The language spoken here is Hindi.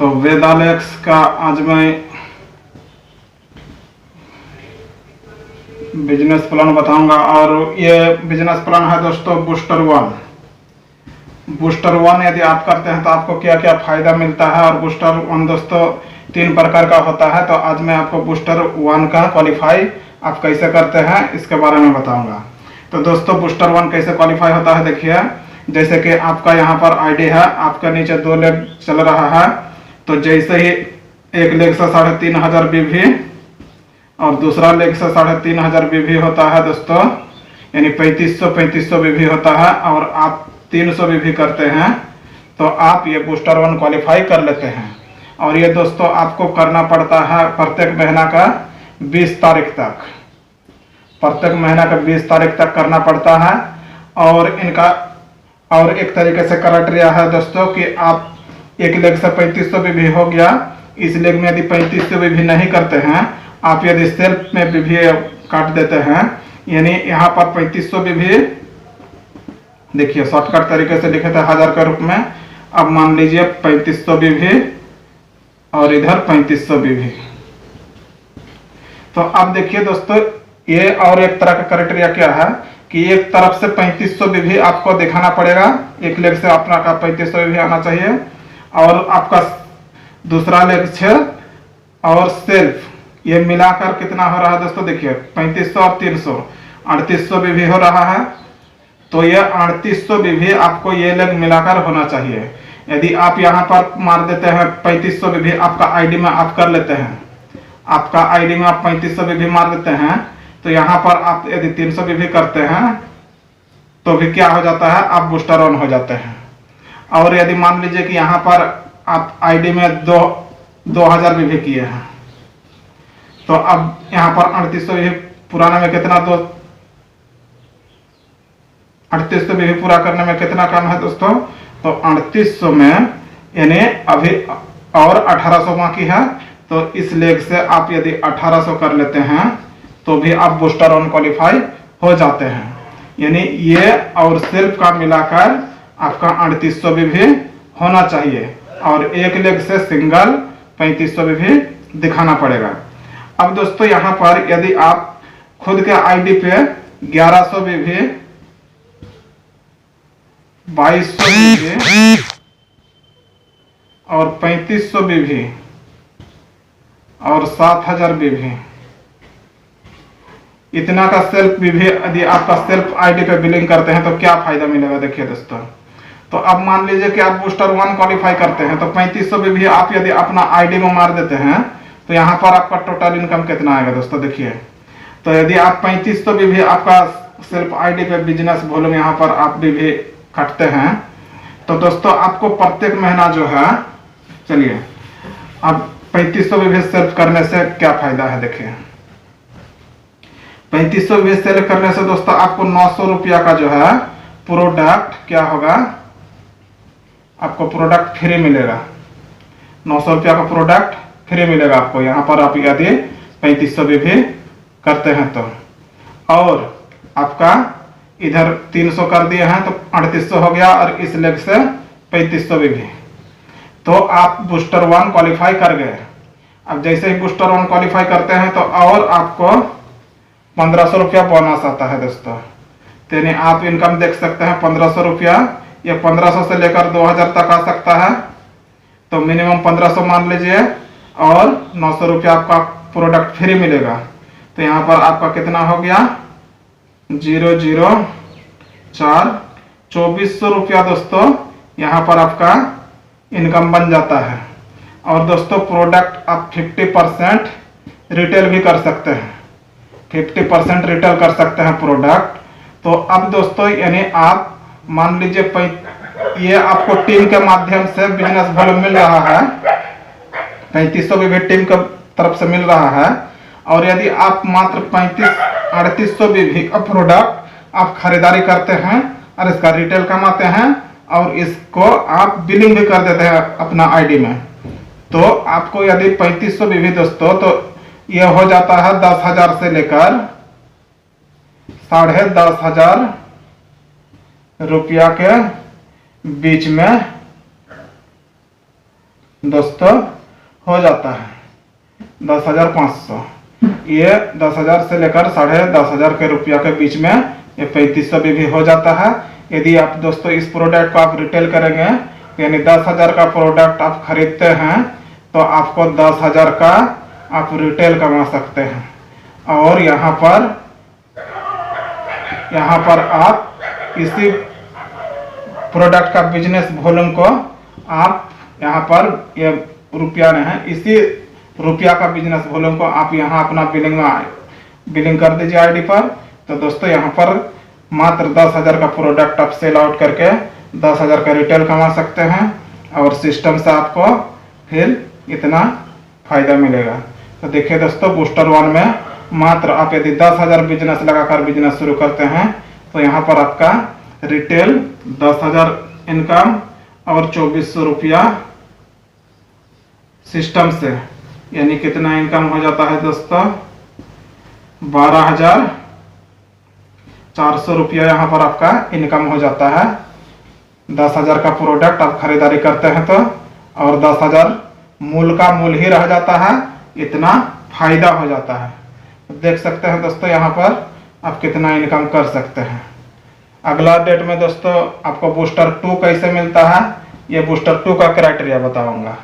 तो वेदालेक्स का आज मैं बिजनेस प्लान बताऊंगा। और ये बिजनेस प्लान है दोस्तों बूस्टर वन। बूस्टर वन यदि आप करते हैं तो आपको क्या क्या फायदा मिलता है। और बूस्टर वन दोस्तों 3 प्रकार का होता है। तो आज मैं आपको बूस्टर वन का क्वालिफाई आप कैसे करते हैं इसके बारे में बताऊंगा। तो दोस्तों बूस्टर वन कैसे क्वालिफाई होता है, देखिए जैसे कि आपका यहाँ पर आईडी है, आपका नीचे 2 लेग चल रहा है। तो जैसे ही एक लेग से 3500 बीवी और दूसरा लेग से 3500 बीवी होता है दोस्तों, यानी 3500 बीवी होता है, और आप 300 बीवी करते हैं तो आप ये बूस्टर वन क्वालिफाई कर लेते हैं। और ये दोस्तों आपको करना पड़ता है प्रत्येक महीना का 20 तारीख तक, प्रत्येक महीना का 20 तारीख तक करना पड़ता है। और इनका और एक तरीके से क्राइटेरिया है दोस्तों कि आप एक लेग से 3500 बीवी हो गया, इस लेग में यदि 3500 बीवी नहीं करते हैं, आप यदि सेल्फ में बीवी काट देते हैं, यानी यहाँ पर 3500 बीवी, देखिए शॉर्टकट तरीके से लिखे थे 1000 के रूप में, अब मान लीजिए 3500 बीवी और इधर 3500 बीवी। तो अब देखिए दोस्तों ये और एक तरह का क्राइटेरिया क्या है कि एक तरफ से 3500 बीवी आपको दिखाना पड़ेगा, एक लेग से अपना का 3500 बीवी आना चाहिए, और आपका दूसरा लेग 6 और सेल्फ ये मिलाकर कितना हो रहा है दोस्तों, देखिए 3500 और 300 3800 बीवी हो रहा है। तो ये 3800 बीवी आपको ये लेग मिलाकर होना चाहिए। यदि आप यहाँ पर मार देते हैं 3500 बीवी, आपका आईडी में आप कर लेते हैं, आपका आईडी में आप 3500 बीवी मार देते हैं, तो यहाँ पर आप यदि 300 बीवी करते हैं तो भी क्या हो जाता है, आप बूस्टर ऑन हो जाते हैं। और यदि मान लीजिए कि यहाँ पर आप आईडी में 2000 बीवी किए हैं, तो अब यहाँ पर 3800 बीवी पुराने में कितना, 3800 बीवी पूरा करने में कितना कम है दोस्तों, तो 3800 में यानी अभी और 1800 बाकी है। तो इस लेग से आप यदि 1800 कर लेते हैं तो भी आप बूस्टर ऑन क्वालिफाई हो जाते हैं। यानी ये और सेल्फ का मिलाकर आपका 3800 बीवी होना चाहिए, और एक लेग से सिंगल 3500 बीवी दिखाना पड़ेगा। अब दोस्तों यहाँ पर यदि आप खुद के आईडी पे 1100 बीवी, 2200 बीवी और 3500 बीवी और 7000 बीवी, इतना का सेल्फ बीवी यदि आपका सेल्फ आईडी पे बिलिंग करते हैं तो क्या फायदा मिलेगा, देखिए दोस्तों। तो अब मान लीजिए कि आप बूस्टर वन क्वालिफाई करते हैं, तो 3500 बीवी आप यदि अपना आईडी में मार देते हैं तो यहाँ पर आपका टोटल इनकम कितना आएगा दोस्तों, देखिए। तो यदि आप 3500 बीवी आपका सेल्फ आईडी पे बिजनेस वॉल्यूम यहाँ पर आप बीवी काटते हैं, तो दोस्तों आपको प्रत्येक महीना जो है, चलिए अब 3500 बीवी सेल्फ करने से क्या फायदा है, देखिए 3500 बीवी सेल करने से दोस्तों आपको 900 रुपया का जो है प्रोडक्ट क्या होगा, आपको प्रोडक्ट फ्री मिलेगा। 900 रुपया का प्रोडक्ट फ्री मिलेगा आपको, यहाँ पर आप यदि 3500 बीवी करते हैं तो। और आपका इधर 300 कर दिए हैं तो 3800 हो गया, और इस लेग से 3500 बीवी, तो आप बूस्टर वन क्वालिफाई कर गए। अब जैसे ही बूस्टर वन क्वालिफाई करते हैं तो और आपको 1500 रुपया बोनस आता है दोस्तों। यानी आप इनकम देख सकते हैं 1500 रुपया, ये 1500 से लेकर 2000 तक आ सकता है। तो मिनिमम 1500 मान लीजिए, और 900 रुपया आपका प्रोडक्ट फ्री मिलेगा। तो यहाँ पर आपका कितना हो गया, 004 2400 रुपया दोस्तों यहाँ पर आपका इनकम बन जाता है। और दोस्तों प्रोडक्ट आप 50% रिटेल भी कर सकते हैं, 50% रिटेल कर सकते हैं प्रोडक्ट। तो अब दोस्तों यानी आप मान लीजिए ये आपको टीम के माध्यम से बिजनेस वॉल्यूम मिल रहा है, 3500 भी टीम के तरफ से मिल रहा है। और यदि आप मात्र 3800 भी का प्रोडक्ट आप खरीदारी करते हैं और इसका रिटेल कमाते हैं और इसको आप बिलिंग भी कर देते हैं अपना आईडी में, तो आपको यदि 3500 भी दोस्तों, तो यह हो जाता है 10,000 से लेकर 10,500 रुपया के बीच में दोस्तों हो जाता है 10,500। ये 10,000 से लेकर 10,500 के रुपया के बीच में ये 3500 भी हो जाता है। यदि आप दोस्तों इस प्रोडक्ट को आप रिटेल करेंगे, यानी 10,000 का प्रोडक्ट आप खरीदते हैं तो आपको 10,000 का आप रिटेल कमा सकते हैं। और यहाँ पर आप इसी प्रोडक्ट का बिजनेस वॉल्यूम को आप यहाँ पर ये रुपया नहीं है, इसी रुपया का बिजनेस वॉल्यूम को आप यहाँ अपना बिलिंग कर दीजिए आईडी पर। तो दोस्तों यहाँ पर मात्र 10,000 का प्रोडक्ट आप सेल आउट करके 10,000 का रिटेल कमा सकते हैं और सिस्टम से आपको फिर इतना फायदा मिलेगा। तो देखिए दोस्तों, बूस्टर वन में मात्र आप यदि 10,000 बिजनेस लगाकर बिजनेस शुरू करते हैं तो यहाँ पर आपका रिटेल 10,000 इनकम और 2,400 रुपया सिस्टम से, यानी कितना इनकम हो जाता है दोस्तों, 12,400 रुपया यहाँ पर आपका इनकम हो जाता है। 10,000 का प्रोडक्ट आप खरीदारी करते हैं तो, और 10,000 मूल का मूल ही रह जाता है, इतना फायदा हो जाता है। देख सकते हैं दोस्तों यहाँ पर आप कितना इनकम कर सकते हैं। अगला डेट में दोस्तों आपको बूस्टर 2 कैसे मिलता है, ये बूस्टर 2 का क्राइटेरिया बताऊंगा।